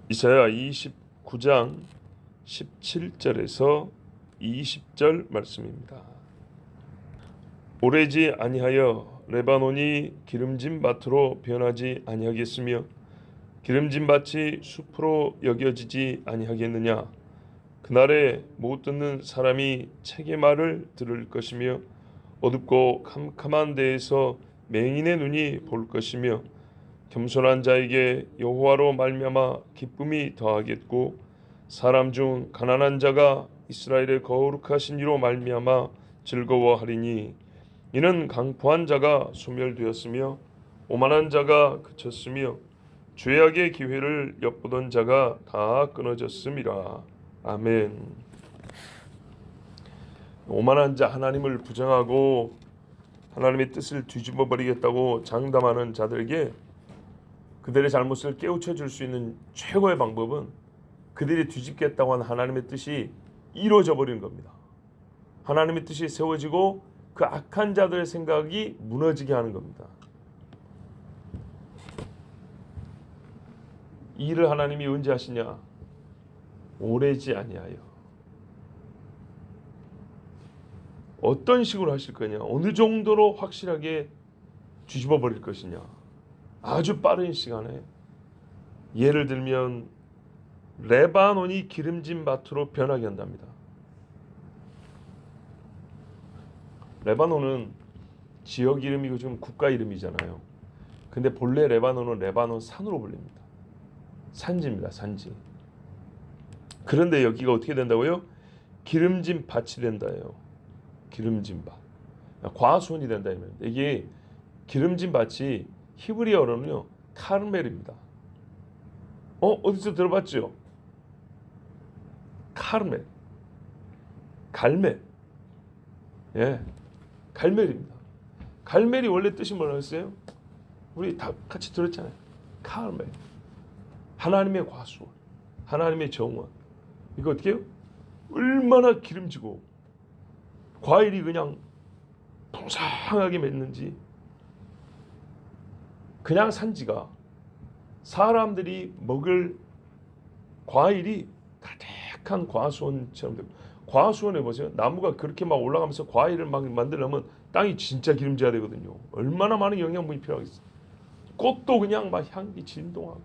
이사야 29장 17절에서 20절 말씀입니다. 오래지 아니하여 레바논이 기름진 밭으로 변하지 아니하겠으며 기름진 밭이 숲으로 여겨지지 아니하겠느냐. 그날에 못 듣는 사람이 책의 말을 들을 것이며 어둡고 캄캄한 데에서 맹인의 눈이 볼 것이며 겸손한 자에게 여호와로 말미암아 기쁨이 더하겠고 사람 중 가난한 자가 이스라엘의 거룩하신 이로 말미암아 즐거워하리니 이는 강포한 자가 소멸되었으며 오만한 자가 그쳤으며 죄악의 기회를 엿보던 자가 다 끊어졌음이라. 아멘. 오만한 자, 하나님을 부정하고 하나님의 뜻을 뒤집어 버리겠다고 장담하는 자들에게 그들의 잘못을 깨우쳐 줄 수 있는 최고의 방법은 그들이 뒤집겠다고 한 하나님의 뜻이 이루어져 버리는 겁니다. 하나님의 뜻이 세워지고 그 악한 자들의 생각이 무너지게 하는 겁니다. 이 일을 하나님이 언제 하시냐? 오래지 아니하여. 어떤 식으로 하실 거냐? 어느 정도로 확실하게 뒤집어 버릴 것이냐? 아주 빠른 시간에. 예를 들면 레바논이 기름진 밭으로 변하게 한답니다. 레바논은 지역 이름이고 좀 국가 이름이잖아요. 근데 본래 레바논은 레바논 산으로 불립니다. 산지입니다. 산지. 그런데 여기가 어떻게 된다고요? 기름진 밭이 된다예요. 기름진 밭. 과수원이 된다. 이게 기름진 밭이 히브리어로는요 카르멜입니다. 어디서 들어봤죠? 카르멜, 갈멜. 예, 갈멜입니다. 갈멜이 원래 뜻이 뭐라고 했어요? 우리 다 같이 들었잖아요. 카르멜. 하나님의 과수원, 하나님의 정원. 이거 어떻게 해요? 얼마나 기름지고 과일이 그냥 풍성하게 맺는지. 그냥 산지가 사람들이 먹을 과일이 가득한 과수원처럼 됩니다. 과수원에 보세요. 나무가 그렇게 막 올라가면서 과일을 막 만들려면 땅이 진짜 기름져야 되거든요. 얼마나 많은 영양분이 필요하겠어요. 꽃도 그냥 막 향기 진동하고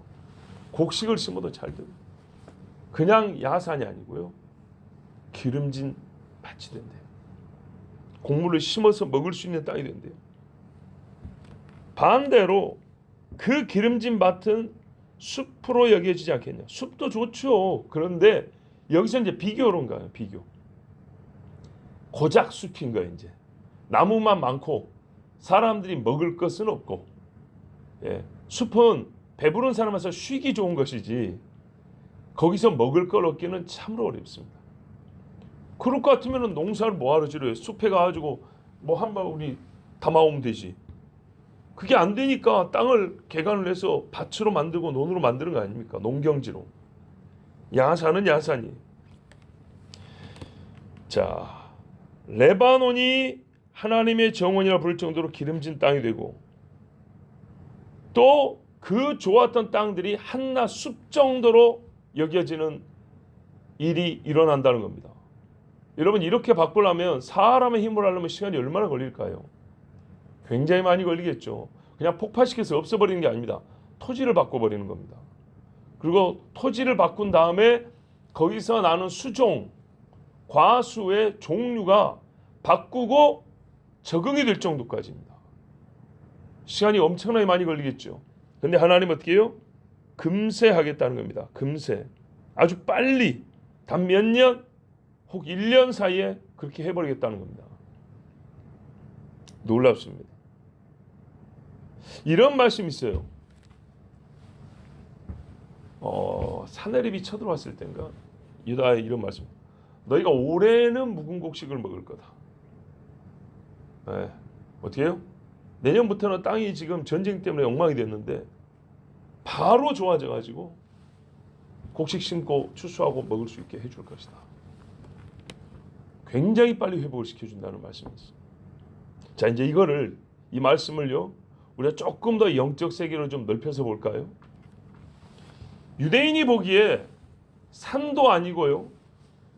곡식을 심어도 잘 되고 그냥 야산이 아니고요. 기름진 밭이 된대요. 곡물을 심어서 먹을 수 있는 땅이 된대요. 반대로 그 기름진 밭은 숲으로 여겨지지 않겠냐. 숲도 좋죠. 그런데 여기서 이제 비교로 가요. 비교. 고작 숲인 거예요. 이제 나무만 많고 사람들이 먹을 것은 없고. 예. 숲은 배부른 사람에서 쉬기 좋은 것이지 거기서 먹을 걸 얻기는 참으로 어렵습니다. 그럴 것 같으면 농사를 뭐하러 지어요? 숲에 가가지고 뭐 한 바구니 담아오면 되지. 그게 안 되니까 땅을 개간을 해서 밭으로 만들고 논으로 만드는 거 아닙니까? 농경지로. 야산은 야산이. 자, 레바논이 하나님의 정원이라 부를 정도로 기름진 땅이 되고 또 그 좋았던 땅들이 한낱 숲 정도로 여겨지는 일이 일어난다는 겁니다. 여러분 이렇게 바꾸려면 사람의 힘으로 하려면 시간이 얼마나 걸릴까요? 굉장히 많이 걸리겠죠. 그냥 폭파시켜서 없애버리는 게 아닙니다. 토지를 바꿔버리는 겁니다. 그리고 토지를 바꾼 다음에 거기서 나는 수종, 과수의 종류가 바꾸고 적응이 될 정도까지입니다. 시간이 엄청나게 많이 걸리겠죠. 근데 하나님은 어떻게 해요? 금세 하겠다는 겁니다. 금세. 아주 빨리 단 몇 년, 혹 1년 사이에 그렇게 해버리겠다는 겁니다. 놀랍습니다. 이런 말씀이 있어요. 사내립이 쳐들어왔을 때인가 유다의 이런 말씀. 너희가 올해는 묵은 곡식을 먹을 거다. 네. 어떻게 해요? 내년부터는 땅이 지금 전쟁 때문에 엉망이 됐는데 바로 좋아져가지고 곡식 심고 추수하고 먹을 수 있게 해줄 것이다. 굉장히 빨리 회복을 시켜준다는 말씀이었어요. 자, 이제 이 말씀을요 우리가 조금 더 영적 세계로 좀 넓혀서 볼까요? 유대인이 보기에 산도 아니고요,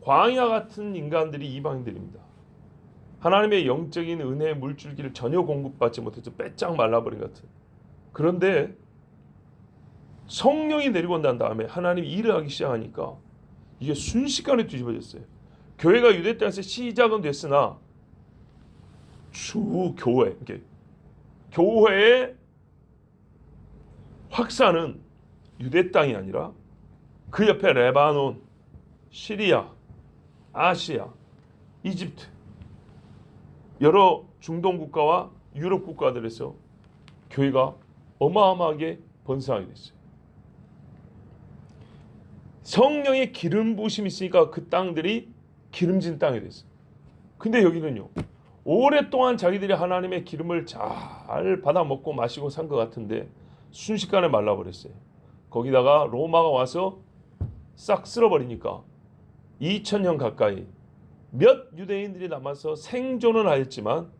광야 같은 인간들이 이방인들입니다. 하나님의 영적인 은혜의 물줄기를 전혀 공급받지 못해서 빼짝 말라버린 같은. 그런데 성령이 내리고 난 다음에 하나님이 일을 하기 시작하니까 이게 순식간에 뒤집어졌어요. 교회가 유대 땅에서 시작은 됐으나 주 교회, 교회의 확산은 유대 땅이 아니라 그 옆에 레바논, 시리아, 아시아, 이집트, 여러 중동 국가와 유럽 국가들에서 교회가 어마어마하게 번성하게 됐어요. 성령의 기름 부으심이 있으니까 그 땅들이 기름진 땅이 됐어요. 근데 여기는요, 오랫동안 자기들이 하나님의 기름을 잘 받아 먹고 마시고 산 것 같은데 순식간에 말라버렸어요. 거기다가 로마가 와서 싹 쓸어버리니까 2000년 가까이 몇 유대인들이 남아서 생존은 하였지만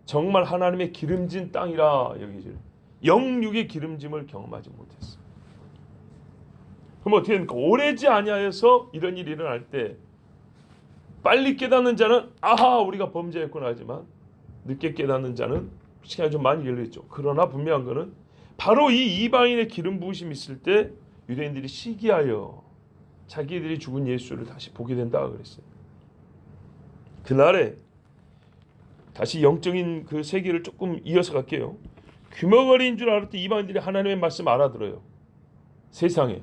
정말 하나님의 기름진 땅이라 여기질 영육의 기름짐을 경험하지 못했어요. 그럼 어떻게 됩니까? 오래지 아니하여서 이런 일이 일어날 때 빨리 깨닫는 자는 아하 우리가 범죄했구나 하지만 늦게 깨닫는 자는 시간이 좀 많이 걸렸죠. 그러나 분명한 것은 바로 이 이방인의 기름 부으심이 있을 때 유대인들이 시기하여 자기들이 죽은 예수를 다시 보게 된다 그랬어요. 그날에 다시 영적인 그 세계를 조금 이어서 갈게요. 귀머거리인 줄 알았던 이방인들이 하나님의 말씀 알아들어요. 세상에.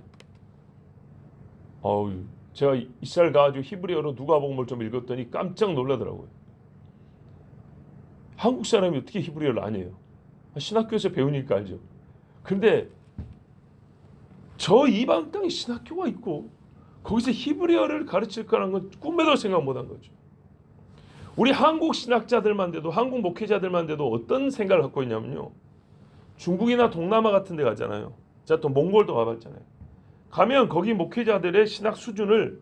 제가 이스라엘 가가지고 히브리어로 누가복음을 좀 읽었더니 깜짝 놀라더라고요. 한국 사람이 어떻게 히브리어를 안 해요? 신학교에서 배우니까 알죠. 근데 저 이방 땅에 신학교가 있고 거기서 히브리어를 가르칠 거라는 건 꿈에도 생각 못한 거죠. 우리 한국 신학자들만 돼도, 한국 목회자들만 돼도 어떤 생각을 갖고 있냐면요, 중국이나 동남아 같은 데 가잖아요. 제가 또 몽골도 가봤잖아요. 가면 거기 목회자들의 신학 수준을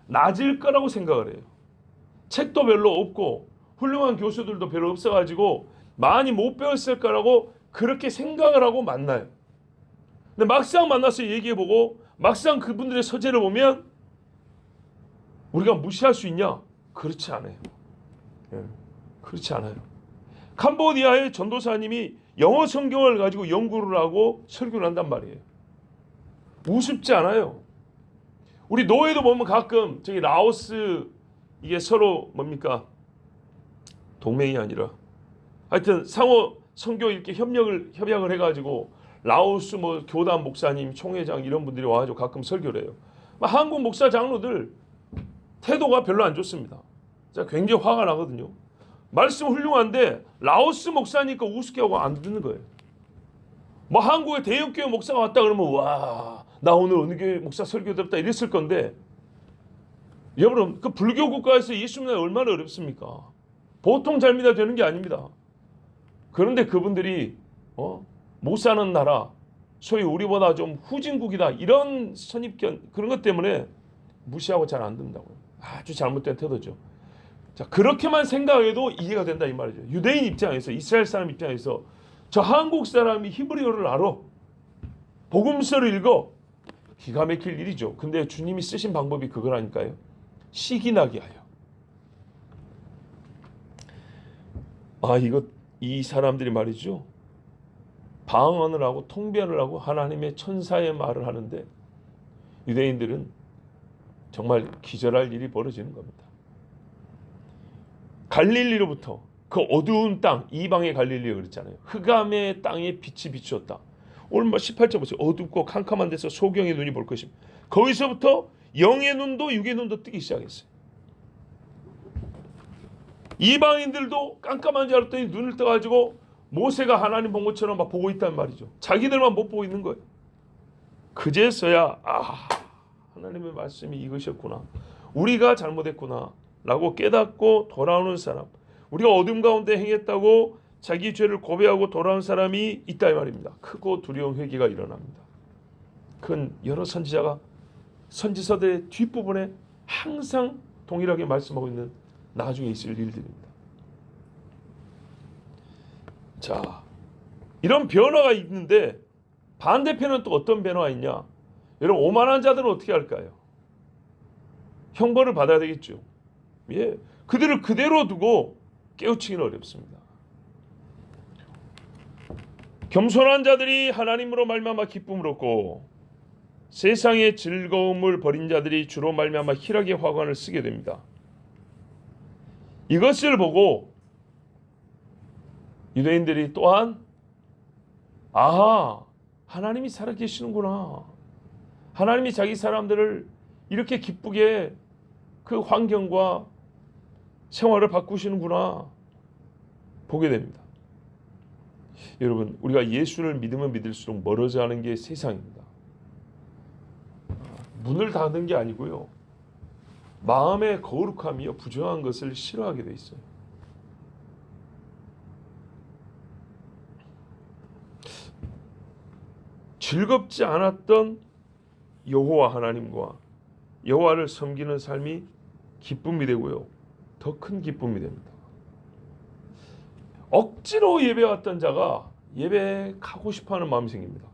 낮을 거라고 생각을 해요. 책도 별로 없고 훌륭한 교수들도 별로 없어가지고 많이 못 배웠을 거라고 그렇게 생각을 하고 만나요. 근데 막상 만나서 얘기해보고 막상 그분들의 서재를 보면 우리가 무시할 수 있냐? 그렇지 않아요. 그렇지 않아요. 캄보디아의 전도사님이 영어 성경을 가지고 연구를 하고 설교를 한단 말이에요. 우습지 않아요. 우리 노예도 보면 가끔 저기 라오스 이게 서로 뭡니까? 동맹이 아니라 하여튼 상호 선교 이렇게 협약을 해가지고 라오스 뭐 교단 목사님, 총회장 이런 분들이 와가지고 가끔 설교를 해요. 한국 목사 장로들 태도가 별로 안 좋습니다. 제가 굉장히 화가 나거든요. 말씀 훌륭한데 라오스 목사니까 우습게 하고 안 듣는 거예요. 뭐 한국에 대형교회 목사가 왔다 그러면 와, 나 오늘 어느 교회 목사 설교 들었다 이랬을 건데, 여러분 그 불교 국가에서 예수 믿는 얼마나 어렵습니까? 보통 잘 믿어야 되는 게 아닙니다. 그런데 그분들이 못 사는 나라, 소위 우리보다 좀 후진국이다 이런 선입견 그런 것 때문에 무시하고 잘 안 듣는다고요. 아주 잘못된 태도죠. 자, 그렇게만 생각해도 이해가 된다 이 말이죠. 유대인 입장에서, 이스라엘 사람 입장에서 저 한국 사람이 히브리어를 알아, 복음서를 읽어, 기가 막힐 일이죠. 근데 주님이 쓰신 방법이 그거라니까요. 시기나게 하여. 이 사람들이 말이죠, 방언을 하고 통변을 하고 하나님의 천사의 말을 하는데 유대인들은 정말 기절할 일이 벌어지는 겁니다. 갈릴리로부터 그 어두운 땅, 이방의 갈릴리가 그랬잖아요. 흑암의 땅에 빛이 비추었다. 오늘 18절 보세요. 어둡고 캄캄한 데서 소경의 눈이 볼 것입니다. 거기서부터 영의 눈도 육의 눈도 뜨기 시작했어요. 이방인들도 깜깜한 줄 알았더니 눈을 떠가지고 모세가 하나님 본 것처럼 막 보고 있단 말이죠. 자기들만 못 보고 있는 거예요. 그제서야 하나님의 말씀이 이것이었구나, 우리가 잘못했구나 라고 깨닫고 돌아오는 사람, 우리가 어둠 가운데 행했다고 자기 죄를 고백하고 돌아온 사람이 있다 이 말입니다. 크고 두려운 회개가 일어납니다. 그건 여러 선지서들의 뒷부분에 항상 동일하게 말씀하고 있는 나중에 있을 일들입니다. 자, 이런 변화가 있는데 반대편은 또 어떤 변화가 있냐? 여러분 오만한 자들은 어떻게 할까요? 형벌을 받아야 되겠죠. 예, 그들을 그대로 두고 깨우치기는 어렵습니다. 겸손한 자들이 하나님으로 말미암아 기쁨을 얻고 세상의 즐거움을 버린 자들이 주로 말미암아 희락의 화관을 쓰게 됩니다. 이것을 보고 유대인들이 또한 아하, 하나님이 살아계시는구나. 하나님이 자기 사람들을 이렇게 기쁘게 그 환경과 생활을 바꾸시는구나 보게 됩니다. 여러분, 우리가 예수를 믿으면 믿을수록 멀어져 가는 게 세상입니다. 문을 닫는 게 아니고요. 마음의 거룩함이요, 부정한 것을 싫어하게 돼 있어요. 즐겁지 않았던 여호와 하나님과 여호와를 섬기는 삶이 기쁨이 되고요, 더 큰 기쁨이 됩니다. 억지로 예배 왔던 자가 예배 가고 싶어하는 마음이 생깁니다.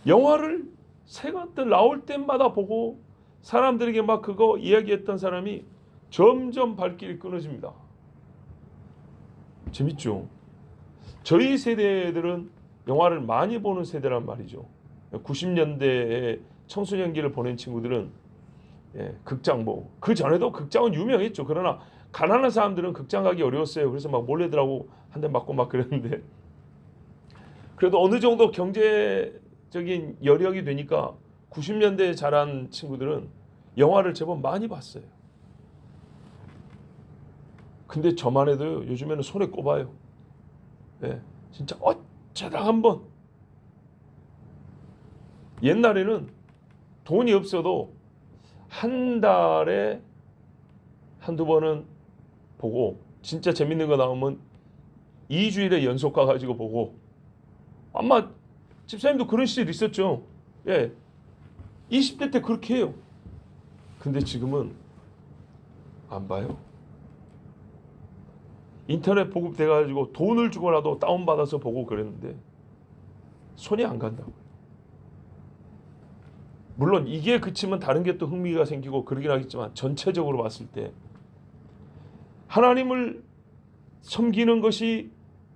영화를 새가 나올 때마다 보고 사람들에게 막 그거 이야기했던 사람이 점점 발길이 끊어집니다. 재밌죠? 저희 세대들은 영화를 많이 보는 세대란 말이죠. 90년대에 청소년기를 보낸 친구들은 극장 그 전에도 극장은 유명했죠. 그러나 가난한 사람들은 극장 가기 어려웠어요. 그래서 막 몰래들하고 한 대 맞고 막 그랬는데, 그래도 어느 정도 경제적인 여력이 되니까 90년대에 자란 친구들은 영화를 제법 많이 봤어요. 근데 저만 해도 요즘에는 손에 꼽아요. 진짜 어쩌다 한번. 옛날에는 돈이 없어도 한 달에 한두 번은 보고, 진짜 재밌는 거 나오면 2주일에 연속 가가지고 보고, 아마 집사님도 그런 시절 있었죠. 20대 때 그렇게 해요. 근데 지금은 안 봐요. 인터넷 보급돼가지고 돈을 주고라도 다운받아서 보고 그랬는데 손이 안 간다고요. 물론 이게 그치면 다른 게 또 흥미가 생기고 그러긴 하겠지만, 전체적으로 봤을 때 하나님을 섬기는 것이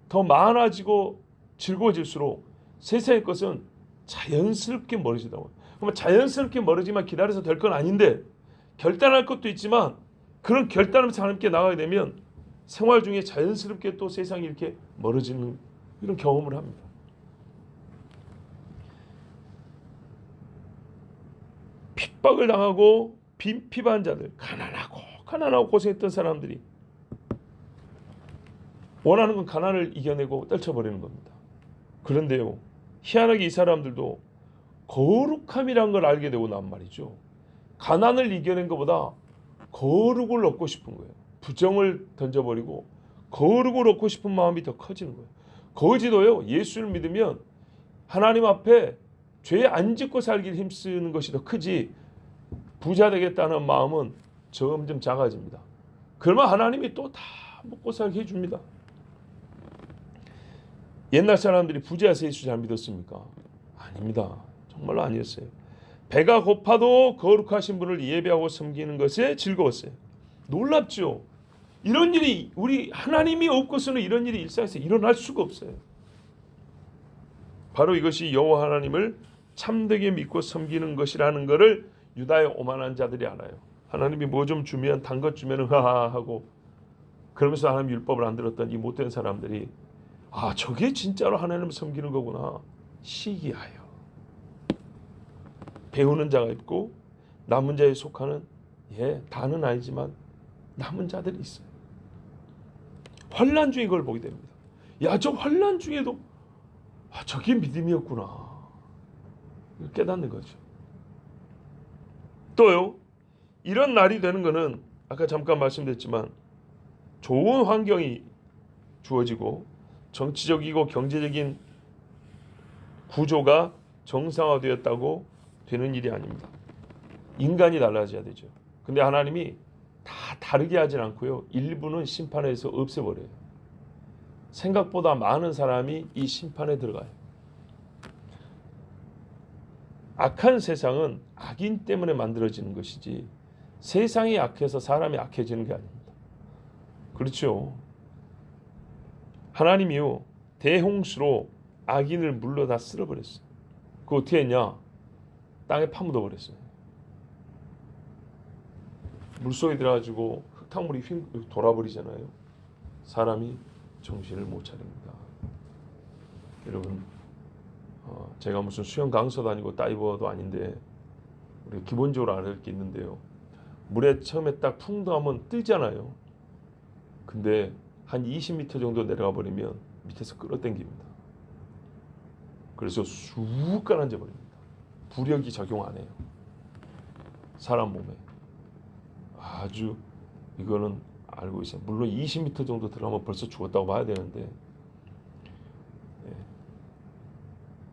더 많아지고 즐거워질수록 세상의 것은 자연스럽게 멀어지다고. 그러면 자연스럽게 멀어지만 기다려서 될 건 아닌데, 결단할 것도 있지만 그런 결단하면서 하나님께 나가게 되면 생활 중에 자연스럽게 또 세상이 이렇게 멀어지는 이런 경험을 합니다. 핍박을 당하고 빈핍한 자들, 가난하고 고생했던 사람들이 원하는 건 가난을 이겨내고 떨쳐버리는 겁니다. 그런데요, 희한하게 이 사람들도 거룩함이란 걸 알게 되고 난 말이죠. 가난을 이겨낸 것보다 거룩을 얻고 싶은 거예요. 부정을 던져버리고 거룩을 얻고 싶은 마음이 더 커지는 거예요. 거지도요, 예수를 믿으면 하나님 앞에 죄 안 짓고 살기를 힘쓰는 것이 더 크지, 부자 되겠다는 마음은 점점 작아집니다. 그러면 하나님이 또 다 먹고 살게 해줍니다. 옛날 사람들이 부자여서 예수 잘 믿었습니까? 아닙니다. 정말로 아니었어요. 배가 고파도 거룩하신 분을 예배하고 섬기는 것에 즐거웠어요. 놀랍죠? 이런 일이, 우리 하나님이 없고서는 이런 일이 일상에서 일어날 수가 없어요. 바로 이것이 여호와 하나님을 참되게 믿고 섬기는 것이라는 것을 유다의 오만한 자들이 알아요. 하나님이 뭐 좀 주면, 단 것 주면 하하 하고 그러면서 하나님 율법을 안 들었던 이 못된 사람들이, 아, 저게 진짜로 하나님을 섬기는 거구나 시기하여 배우는 자가 있고 남은 자에 속하는, 다는 아니지만 남은 자들이 있어요. 환난 중에 그걸 보게 됩니다. 저 환난 중에도 저게 믿음이었구나 깨닫는 거죠. 또요, 이런 날이 되는 것은 아까 잠깐 말씀드렸지만 좋은 환경이 주어지고 정치적이고 경제적인 구조가 정상화되었다고 되는 일이 아닙니다. 인간이 달라져야 되죠. 근데 하나님이 다 다르게 하진 않고요, 일부는 심판에서 없애버려요. 생각보다 많은 사람이 이 심판에 들어가요. 악한 세상은 악인 때문에 만들어지는 것이지 세상이 악해서 사람이 악해지는 게 아닙니다. 그렇죠. 하나님이요 대홍수로 악인을 물러 다 쓸어버렸어요. 그거 어떻게 했냐? 땅에 파묻어 버렸어요. 물속에 들어가지고 흙탕물이 돌아버리잖아요. 사람이 정신을 못 차립니다. 여러분, 제가 무슨 수영 강사도 아니고 다이버도 아닌데 우리 기본적으로 알아야 할 게 있는데요. 물에 처음에 딱 풍덩하면 뜨잖아요. 근데 한 20m 정도 내려가 버리면 밑에서 끌어당깁니다. 그래서 쑥 가라앉아 버립니다. 부력이 적용 안 해요. 사람 몸에. 아주 이거는 알고 있어요. 물론 20m 정도 들어가면 벌써 죽었다고 봐야 되는데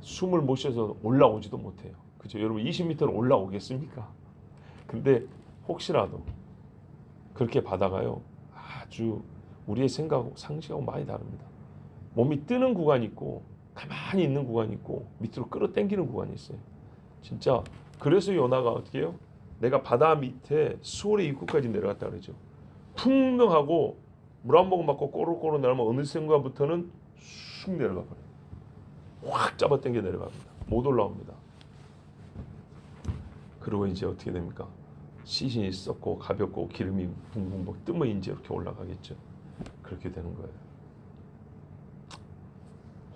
숨을 못 쉬어서 올라오지도 못해요. 그죠? 여러분 20m로 올라오겠습니까? 근데 혹시라도 그렇게 바다가요 아주 우리의 생각하고 상식하고 많이 다릅니다. 몸이 뜨는 구간이 있고 가만히 있는 구간이 있고 밑으로 끌어당기는 구간이 있어요. 진짜 그래서 요나가 어떻게 해요? 내가 바다 밑에 수월의 입구까지 내려갔다 그러죠. 풍덩하고 물 한 모금 맞고 꼬르꼬르 내려면 어느 순간부터는 쑥 내려가 버려요. 확 잡아당겨 내려갑니다. 못 올라옵니다. 그리고 이제 어떻게 됩니까? 시신이 썩고 가볍고 기름이 붕붕 뜨면 이제 이렇게 올라가겠죠. 그렇게 되는 거예요.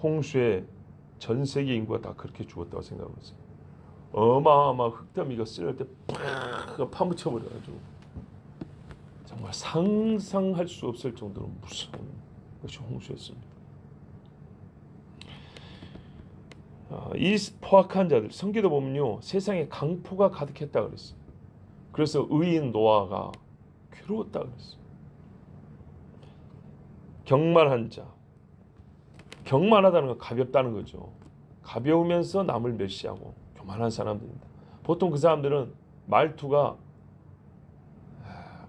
홍수에 전 세계 인구가 다 그렇게 죽었다고 생각하세요. 어마어마한 흙더미가 쓸 때 팍 파묻혀 버려가지고 정말 상상할 수 없을 정도로 무서운 것이 홍수였습니다. 이 포악한 자들 성경에 보면요 세상에 강포가 가득했다 그랬어요. 그래서 의인 노아가 괴로웠다 그랬어요. 경만한 자, 경만하다는 건 가볍다는 거죠. 가벼우면서 남을 멸시하고 교만한 사람들입니다. 보통 그 사람들은 말투가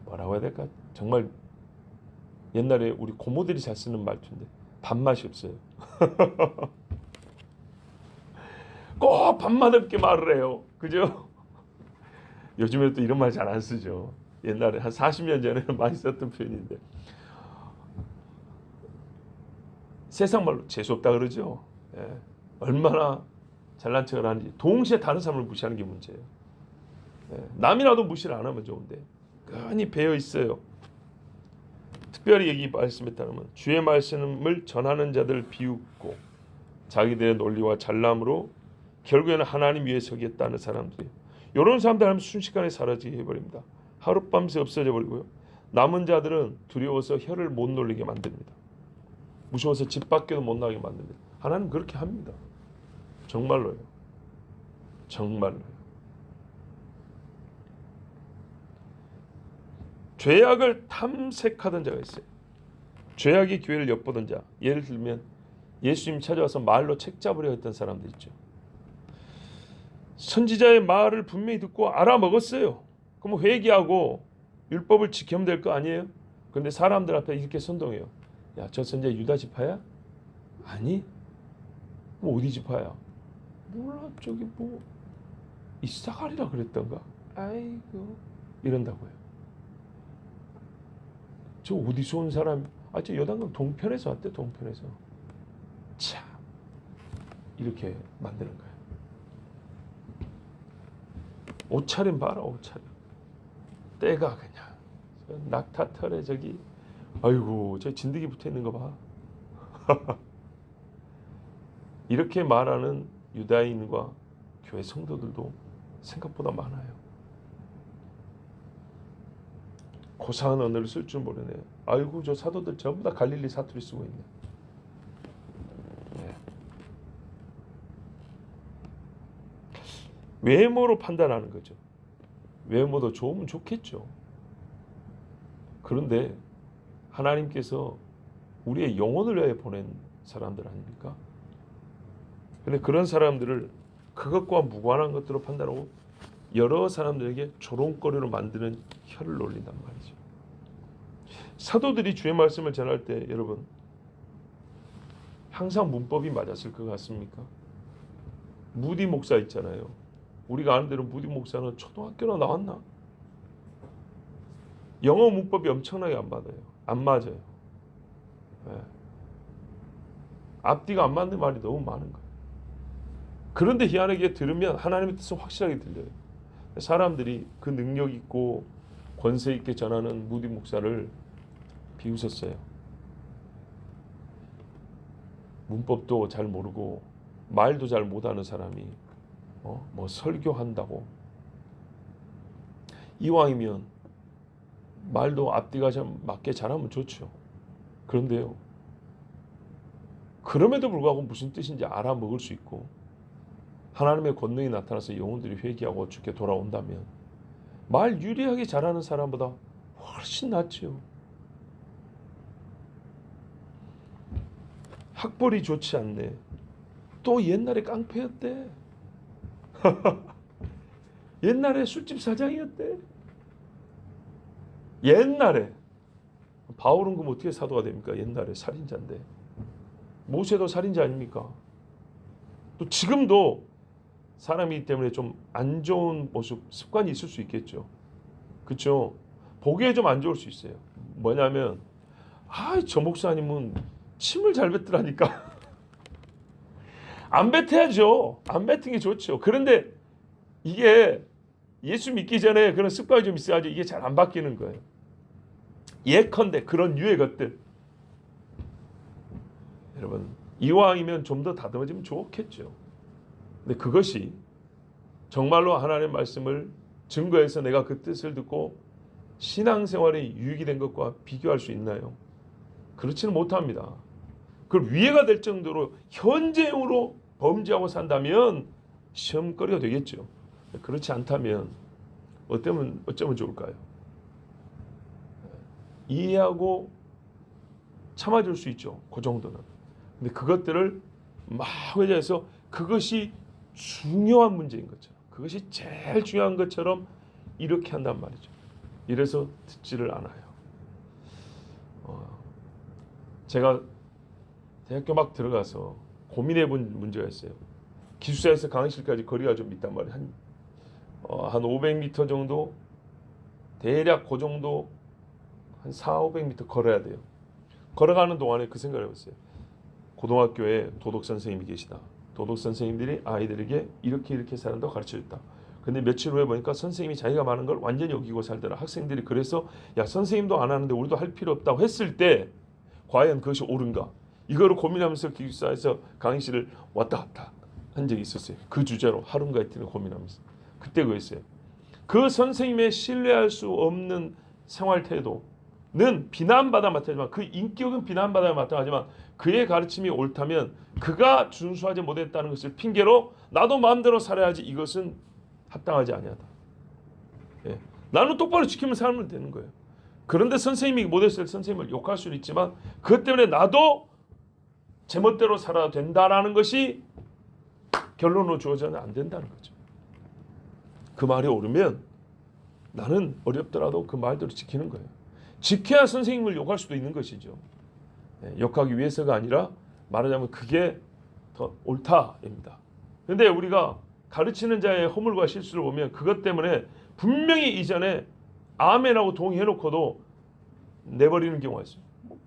뭐라고 해야 될까? 정말 옛날에 우리 고모들이 잘 쓰는 말투인데 밥맛이 없어요. 꼭 밥맛 없게 말을 해요. 그죠? 요즘에 또 이런 말 잘 안 쓰죠. 옛날에 한 40년 전에는 많이 썼던 표현인데 세상 말로 재수없다 그러죠. 예. 얼마나 잘난 척을 하는지 동시에 다른 사람을 무시하는 게 문제예요. 예. 남이라도 무시를 안 하면 좋은데 끈히 배어 있어요. 특별히 여기 말씀에 따르면 주의 말씀을 전하는 자들 비웃고 자기들의 논리와 잘남으로 결국에는 하나님 위에 서겠다는 사람들이 이런 사람들 하면 순식간에 사라지게 해버립니다. 하룻밤새 없어져 버리고요. 남은 자들은 두려워서 혀를 못 놀리게 만듭니다. 무서워서 집 밖에도 못 나가게 만듭니다. 하나님 그렇게 합니다. 정말로요. 정말로요. 죄악을 탐색하던 자가 있어요. 죄악의 기회를 엿보던 자. 예를 들면 예수님 찾아와서 말로 책 잡으려 했던 사람들 있죠. 선지자의 말을 분명히 듣고 알아먹었어요. 그럼 회개하고 율법을 지키면 될 거 아니에요? 그런데 사람들 앞에 이렇게 선동해요. 야, 저 선지자 유다 지파야? 아니. 뭐 어디 지파야? 몰라. 저기 뭐 이사가리라 그랬던가? 아이고. 이런다고요. 저 어디서 온 사람? 아, 저 여당강 동편에서 왔대. 동편에서. 참. 이렇게 만드는 거예요. 옷차림 봐라. 옷차림. 때가 그냥 낙타털에 저기 아이고 저 진드기 붙어있는 거 봐. 이렇게 말하는 유다인과 교회 성도들도 생각보다 많아요. 고상한 언어를 쓸 줄 모르네. 아이고 저 사도들 전부 다 갈릴리 사투리 쓰고 있네. 네. 외모로 판단하는 거죠. 외모도 좋으면 좋겠죠. 그런데 하나님께서 우리의 영혼을 위해 보낸 사람들 아닙니까? 그런데 그런 사람들을 그것과 무관한 것들로 판단하고 여러 사람들에게 조롱거리로 만드는 혀를 놀린단 말이죠. 사도들이 주의 말씀을 전할 때 여러분 항상 문법이 맞았을 것 같습니까? 무디 목사 있잖아요. 우리가 아는 대로 무디 목사는 초등학교나 나왔나? 영어 문법이 엄청나게 안 맞아요. 안 맞아요. 네. 앞뒤가 안 맞는 말이 너무 많은 거예요. 그런데 희한하게 들으면 하나님의 뜻은 확실하게 들려요. 사람들이 그 능력 있고 권세 있게 전하는 무디 목사를 비웃었어요. 문법도 잘 모르고 말도 잘 못하는 사람이 뭐 설교한다고. 이왕이면 말도 앞뒤가 좀 맞게 잘하면 좋죠. 그런데요, 그럼에도 불구하고 무슨 뜻인지 알아먹을 수 있고 하나님의 권능이 나타나서 영혼들이 회개하고 주께 돌아온다면 말 유리하게 잘하는 사람보다 훨씬 낫지요. 학벌이 좋지 않네. 또 옛날에 깡패였대. 옛날에 술집 사장이었대. 옛날에 바울은 그럼 어떻게 사도가 됩니까? 옛날에 살인자인데. 모세도 살인자 아닙니까? 또 지금도 사람이기 때문에 좀 안 좋은 모습, 습관이 있을 수 있겠죠. 그렇죠? 보기에 좀 안 좋을 수 있어요. 뭐냐면 저 목사님은 침을 잘 뱉더라니까. 안 뱉어야죠. 안 뱉은 게 좋죠. 그런데 이게 예수 믿기 전에 그런 습관이 좀 있어가지고 이게 잘 안 바뀌는 거예요. 예컨대 그런 유의 것들. 여러분, 이왕이면 좀 더 다듬어지면 좋겠죠. 근데 그것이 정말로 하나님의 말씀을 증거해서 내가 그 뜻을 듣고 신앙생활에 유익이 된 것과 비교할 수 있나요? 그렇지는 못합니다. 그럼 위해가 될 정도로 현재형으로 범죄하고 산다면 시험거리가 되겠죠. 그렇지 않다면 어쩌면 좋을까요? 이해하고 참아줄 수 있죠. 그 정도는. 근데 그것들을 막 회자해서 그것이 중요한 문제인 것처럼, 그것이 제일 중요한 것처럼 이렇게 한단 말이죠. 이래서 듣지를 않아요. 제가 대학교 막 들어가서 고민해본 문제가 있어요. 기숙사에서 강의실까지 거리가 좀 있단 말이에요. 한 500m 정도, 대략 그 정도 한 400~500m 걸어야 돼요. 걸어가는 동안에 그 생각을 해봤어요. 고등학교에 도덕 선생님이 계시다. 도덕 선생님들이 아이들에게 이렇게 사는다고 가르쳐줬다. 근데 며칠 후에 보니까 선생님이 자기가 말하는 걸 완전히 여기고 살더라. 학생들이 그래서 야, 선생님도 안 하는데 우리도 할 필요 없다고 했을 때 과연 그것이 옳은가? 이거를 고민하면서 기숙사에서 강의실을 왔다 갔다 한 적이 있었어요. 그 주제로 하루인가 이틀을 고민하면서. 그때 그랬어요. 그 선생님의 신뢰할 수 없는 생활 태도는 비난받아 마땅하지만, 그 인격은 비난받아 마땅하지만 그의 가르침이 옳다면 그가 준수하지 못했다는 것을 핑계로 나도 마음대로 살아야지, 이것은 합당하지 아니하다. 예. 나는 똑바로 지키면 살면 되는 거예요. 그런데 선생님이 못했을 때 선생님을 욕할 수는 있지만 그것 때문에 나도 제멋대로 살아도 된다라는 것이 결론으로 주어져는 안 된다는 거죠. 그 말이 옳으면 나는 어렵더라도 그 말대로 지키는 거예요. 지켜야 선생님을 욕할 수도 있는 것이죠. 욕하기 위해서가 아니라 말하자면 그게 더 옳다입니다. 그런데 우리가 가르치는 자의 허물과 실수를 보면 그것 때문에 분명히 이전에 아멘하고 동의해놓고도 내버리는 경우가 있어요.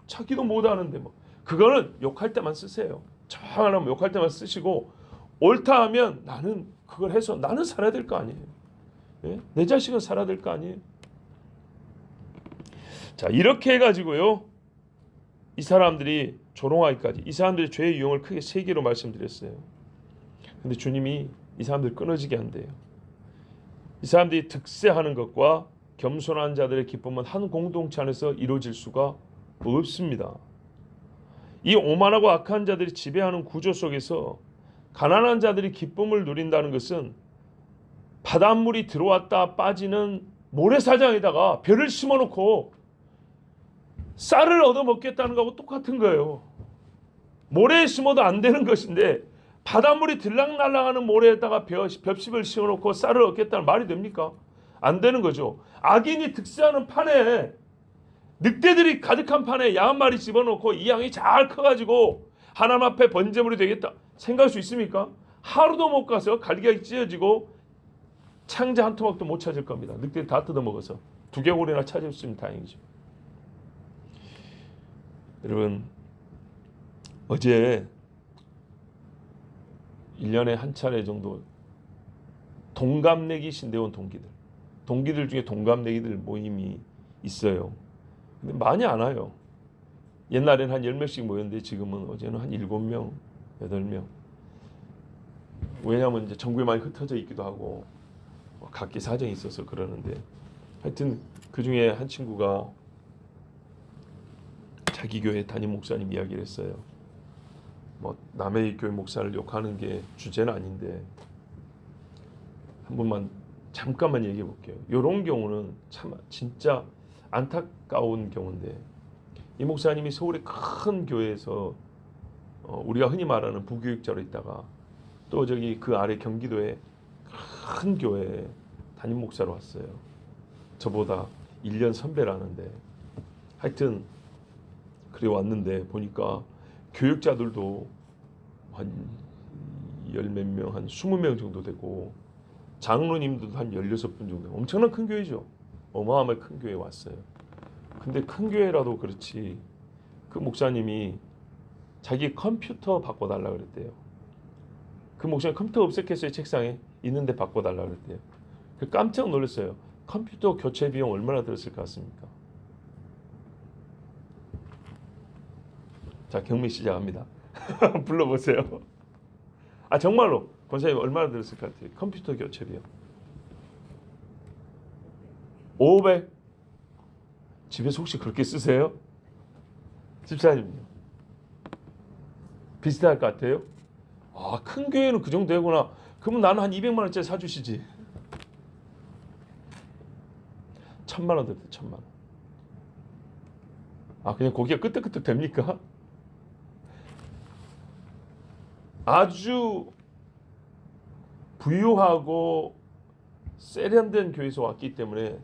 자기도 못하는데 그거는 욕할 때만 쓰세요. 정하면 욕할 때만 쓰시고, 옳다 하면 나는 그걸 해서 나는 살아야 될 거 아니에요. 예? 내 자식은 살아야 될 거 아니에요. 자, 이렇게 해가지고요, 이 사람들이 조롱하기까지, 이 사람들의 죄의 유형을 크게 3개로 말씀드렸어요. 근데 주님이 이 사람들 끊어지게 한대요. 이 사람들이 득세하는 것과 겸손한 자들의 기쁨은 한 공동체 안에서 이루어질 수가 없습니다. 이 오만하고 악한 자들이 지배하는 구조 속에서 가난한 자들이 기쁨을 누린다는 것은 바닷물이 들어왔다 빠지는 모래사장에다가 벼를 심어놓고 쌀을 얻어먹겠다는 거하고 똑같은 거예요. 모래에 심어도 안 되는 것인데 바닷물이 들락날락하는 모래에다가 벽십을 씌워놓고 쌀을 얻겠다는 말이 됩니까? 안 되는 거죠. 악인이 득세하는 판에, 늑대들이 가득한 판에 양 한 마리 집어넣고 이 양이 잘 커가지고 하나님 앞에 번제물이 되겠다 생각할 수 있습니까? 하루도 못 가서 갈기가 찢어지고 창자 한 토막도 못 찾을 겁니다. 늑대들이 다 뜯어먹어서. 두개골이나 찾을 수 있으면 다행이죠. 여러분, 어제 1년에 한 차례 정도 동갑내기 신대원 동기들 중에 동갑내기들 모임이 있어요. 근데 많이 안 와요. 옛날에는 한 10명씩 모였는데 지금은 어제는 한 7명, 8명. 왜냐하면 이제 전국에 많이 흩어져 있기도 하고 각기 사정이 있어서 그러는데, 하여튼 그 중에 한 친구가 자기 교회 담임 목사님 이야기를 했어요. 뭐 남의 교회 목사를 욕하는 게 주제는 아닌데 한 번만 잠깐만 얘기해 볼게요. 이런 경우는 참 진짜 안타까운 경우인데, 이 목사님이 서울의 큰 교회에서 우리가 흔히 말하는 부교육자로 있다가 또 저기 그 아래 경기도에 큰 교회에 담임 목사로 왔어요. 저보다 1년 선배라는데, 하여튼 그래 왔는데 보니까 교육자들도 한 10몇 명, 한 20명 정도 되고 장로님들도 한 16분 정도, 엄청난 큰 교회죠. 어마어마하게 큰 교회에 왔어요. 근데 큰 교회라도 그렇지, 그 목사님이 자기 컴퓨터 바꿔달라 그랬대요. 그 목사님 컴퓨터 없앴겠어요. 책상에 있는데 바꿔달라 그랬대요. 깜짝 놀랐어요. 컴퓨터 교체 비용 얼마나 들었을 것 같습니까? 자, 경매 시작합니다. 불러보세요. 아, 정말로 권사님 얼마나 들었을 것 같아요? 컴퓨터 교체 비용 500. 집에서 혹시 그렇게 쓰세요? 집사님요? 비슷할 것 같아요? 아, 큰 교회는 그 정도 되구나. 그러면 나는 한 200만 원짜리 사주시지. 1000만 원 들었대. 1000만 원. 아, 그냥 고기가 끄떡끄떡 됩니까? 아주 부유하고 세련된 교회에서 왔기 때문에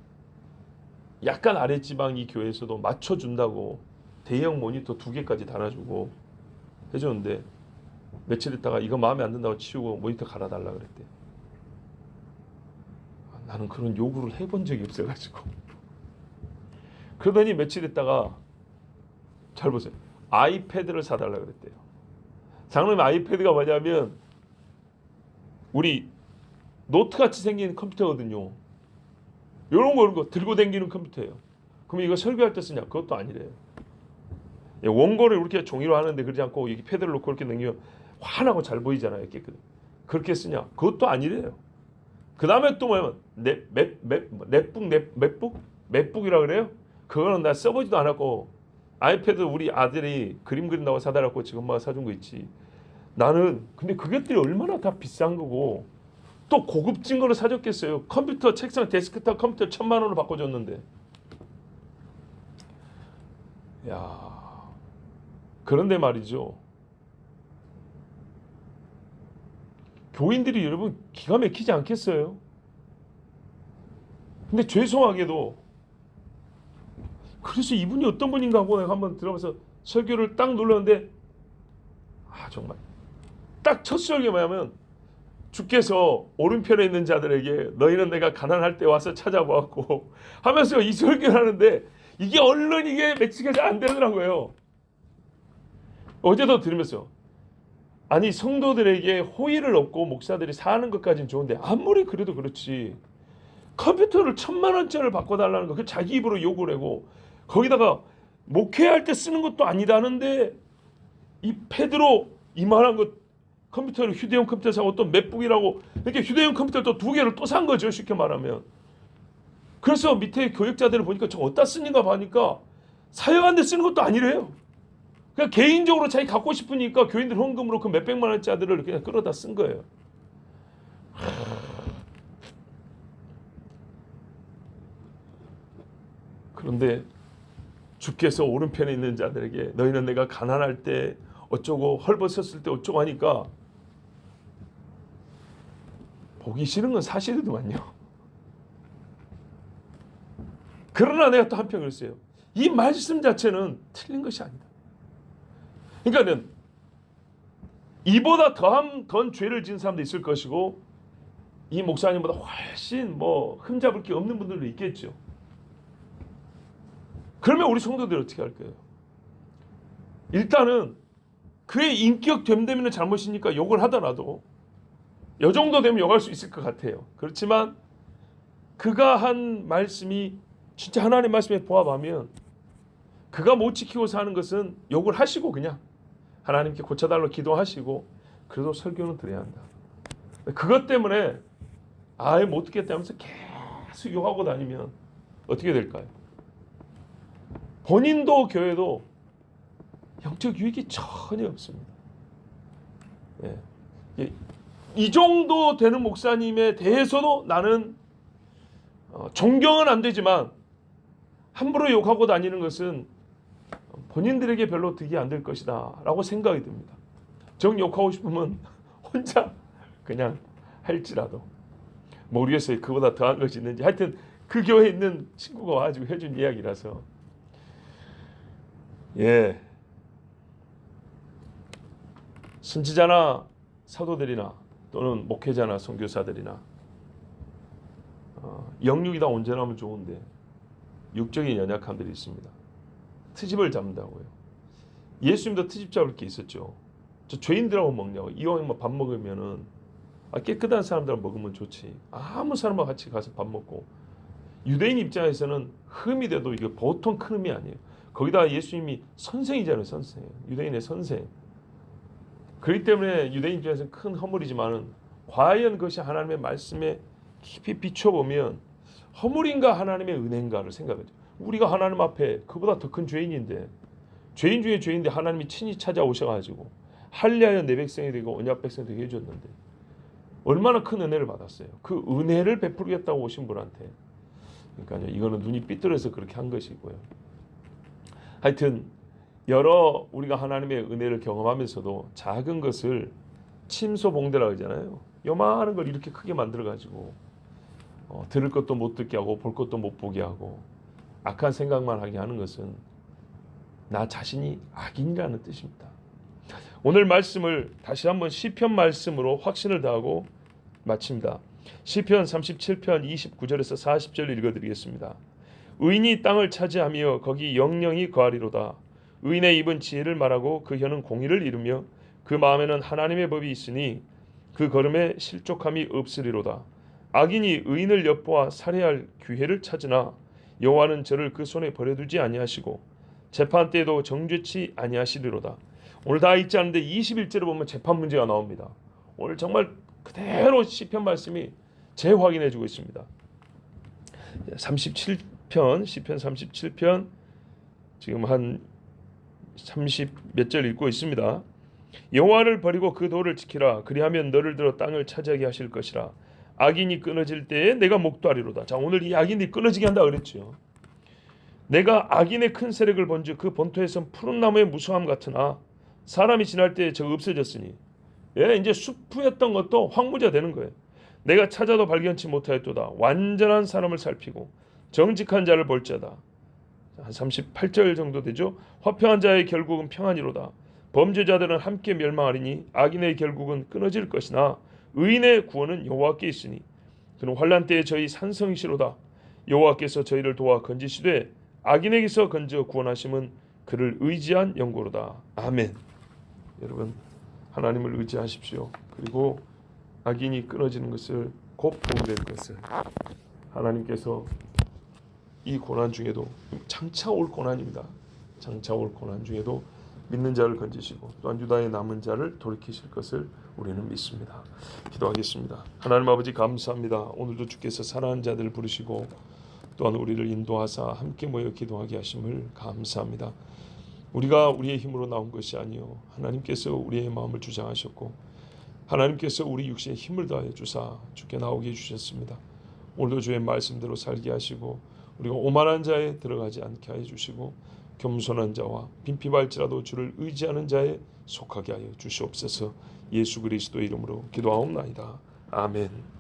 약간 아랫지방 이 교회에서도 맞춰준다고 대형 모니터 2개까지 달아주고 해줬는데, 며칠 있다가 이거 마음에 안 든다고 치우고 모니터 갈아달라 그랬대. 나는 그런 요구를 해본 적이 없어가지고. 그러더니 며칠 있다가, 잘 보세요, 아이패드를 사달라 그랬대요. 장로님, 아이패드가 뭐냐면 우리 노트같이 생긴 컴퓨터거든요. 이런 거 들고 다니는 컴퓨터예요. 그럼 이거 설교할 때 쓰냐? 그것도 아니래요. 원고를 이렇게 종이로 하는데 그러지 않고 여기 패드를 놓고 이렇게 넘기면 환하고 잘 보이잖아요. 깨끗. 그렇게 쓰냐? 그것도 아니래요. 그 다음에 또 뭐냐면 넷북이라 그래요? 그거는 나 써보지도 않았고, 아이패드 우리 아들이 그림 그린다고 사달라고 지금 엄마가 사준 거 있지. 나는 근데 그것들이 얼마나 다 비싼 거고 또 고급진 거를 사줬겠어요. 컴퓨터 책상 데스크탑 컴퓨터 1000만 원을 바꿔줬는데. 야, 그런데 말이죠, 교인들이 여러분 기가 막히지 않겠어요? 근데 죄송하게도, 그래서 이분이 어떤 분인가 하고 내가 한번 들어가서 설교를 딱 눌렀는데, 아, 정말 딱 첫 설교 뭐냐면, 주께서 오른편에 있는 자들에게 너희는 내가 가난할 때 와서 찾아보았고 하면서 이 설교를 하는데, 이게 얼른 이게 매치가 잘 안 되더라고요. 어제도 들으면서, 아니 성도들에게 호의를 얻고 목사들이 사는 것까지는 좋은데 아무리 그래도 그렇지 컴퓨터를 1000만 원짜리를 바꿔달라는 거, 그 자기 입으로 욕을 하고 거기다가 목회할 때 쓰는 것도 아니다는데 이 패드로 이만한 것 컴퓨터를 휴대용 컴퓨터 사고 또 맥북이라고 이렇게 휴대용 컴퓨터 또 2개를 또 산 거죠, 쉽게 말하면. 그래서 밑에 교육자들을 보니까 저 어디다 쓰는가 보니까 사용한 데 쓰는 것도 아니래요. 그냥 개인적으로 자기 갖고 싶으니까 교인들 헌금으로 그 몇백만 원짜리를 그냥 끌어다 쓴 거예요. 그런데 주께서 오른편에 있는 자들에게 너희는 내가 가난할 때 어쩌고 헐벗었을 때 어쩌고 하니까 보기 싫은 건 사실이더만요. 그러나 내가 또 한편 그랬어요. 이 말씀 자체는 틀린 것이 아니다. 그러니까는 이보다 더 죄를 지은 사람도 있을 것이고 이 목사님보다 훨씬 뭐 흠잡을 게 없는 분들도 있겠죠. 그러면 우리 성도들이 어떻게 할까요? 일단은 그의 인격 됨됨이는 잘못이니까 욕을 하더라도 이 정도 되면 욕할 수 있을 것 같아요. 그렇지만 그가 한 말씀이 진짜 하나님의 말씀에 부합하면 그가 못 지키고 사는 것은 욕을 하시고 그냥 하나님께 고쳐달라고 기도하시고 그래도 설교는 드려야 한다. 그것 때문에 아예 못 듣겠다 하면서 계속 욕하고 다니면 어떻게 될까요? 본인도 교회도 영적 유익이 전혀 없습니다. 예. 이 정도 되는 목사님에 대해서도 나는 존경은 안 되지만 함부로 욕하고 다니는 것은 본인들에게 별로 득이 안 될 것이다 라고 생각이 듭니다. 정 욕하고 싶으면 혼자 그냥 할지라도 모르겠어요. 그보다 더한 것이 있는지. 하여튼 그 교회에 있는 친구가 와가지고 해준 이야기라서 예, 선지자나 사도들이나 또는 목회자나 선교사들이나 영육이 다 온전하면 좋은데 육적인 연약함들이 있습니다. 트집을 잡는다고요. 예수님도 트집 잡을 게 있었죠. 저 죄인들하고 먹냐고. 이왕 밥 먹으면은 깨끗한 사람들하고 먹으면 좋지. 아무 사람과 같이 가서 밥 먹고. 유대인 입장에서는 흠이 돼도 이게 보통 큰 흠이 아니에요. 거기다가 예수님이 선생이잖아요. 선생. 유대인의 선생. 그렇기 때문에 유대인 입장에서는 큰 허물이지만은 과연 그것이 하나님의 말씀에 깊이 비춰보면 허물인가 하나님의 은혜인가를 생각하죠. 우리가 하나님 앞에 그보다 더 큰 죄인인데 죄인 중에 죄인인데 하나님이 친히 찾아오셔가지고 할례하여 내 백성이 되고 언약 백성이 되게 해줬는데 얼마나 큰 은혜를 받았어요. 그 은혜를 베풀겠다고 오신 분한테 그러니까요. 이거는 눈이 삐뚤어서 그렇게 한 것이고요. 하여튼 여러 우리가 하나님의 은혜를 경험하면서도 작은 것을 침소봉대라고 하잖아요. 요만한 걸 이렇게 크게 만들어가지고 들을 것도 못 듣게 하고 볼 것도 못 보게 하고 악한 생각만 하게 하는 것은 나 자신이 악인이라는 뜻입니다. 오늘 말씀을 다시 한번 시편 말씀으로 확신을 다하고 마칩니다. 시편 37편 29절에서 40절 읽어드리겠습니다. 의인이 땅을 차지하며 거기 영영이 거하리로다. 의인의 입은 지혜를 말하고 그 혀는 공의를 이루며 그 마음에는 하나님의 법이 있으니 그 걸음에 실족함이 없으리로다. 악인이 의인을 엿보아 살해할 기회를 찾으나 여호와는 저를 그 손에 버려두지 아니하시고 재판 때에도 정죄치 아니하시리로다. 오늘 다 읽지 않는데 21절에 보면 재판 문제가 나옵니다. 오늘 정말 그대로 시편 말씀이 재확인해 주고 있습니다. 37편 시편 37편 지금 한 30 몇 절 읽고 있습니다. 여호와를 버리고 그 도를 지키라. 그리하면 너를 들어 땅을 차지하게 하실 것이라. 악인이 끊어질 때에 내가 목도하리로다. 자, 오늘 이 악인이 끊어지게 한다 그랬죠. 내가 악인의 큰 세력을 본즉 그 본토에선 푸른 나무의 무수함 같으나 사람이 지날 때에 저 없어졌으니 이제 숲이었던 것도 황무지가 되는 거예요. 내가 찾아도 발견치 못하였도다. 완전한 사람을 살피고 정직한 자를 볼지어다. 한 38절 정도 되죠. 화평한 자의 결국은 평안이로다. 범죄자들은 함께 멸망하리니 악인의 결국은 끊어질 것이나 의인의 구원은 여호와께 있으니 그는 환난 때에 저희 산성이시로다. 여호와께서 저희를 도와 건지시되 악인에게서 건져 구원하심은 그를 의지한 영고로다. 아멘. 여러분 하나님을 의지하십시오. 그리고 악인이 끊어지는 것을 곧 보게 될 것을 하나님께서 이 고난 중에도 장차 올 고난입니다. 장차 올 고난 중에도 믿는 자를 건지시고 또한 유다의 남은 자를 돌이키실 것을 우리는 믿습니다. 기도하겠습니다. 하나님 아버지 감사합니다. 오늘도 주께서 사랑하는 자들을 부르시고 또한 우리를 인도하사 함께 모여 기도하게 하심을 감사합니다. 우리가 우리의 힘으로 나온 것이 아니요 하나님께서 우리의 마음을 주장하셨고 하나님께서 우리 육신에 힘을 다하여 주사 주께 나오게 해주셨습니다. 오늘도 주의 말씀대로 살게 하시고 우리가 오만한 자에 들어가지 않게 하여 주시고 겸손한 자와 빈피발지라도 주를 의지하는 자에 속하게 하여 주시옵소서. 예수 그리스도의 이름으로 기도하옵나이다. 아멘.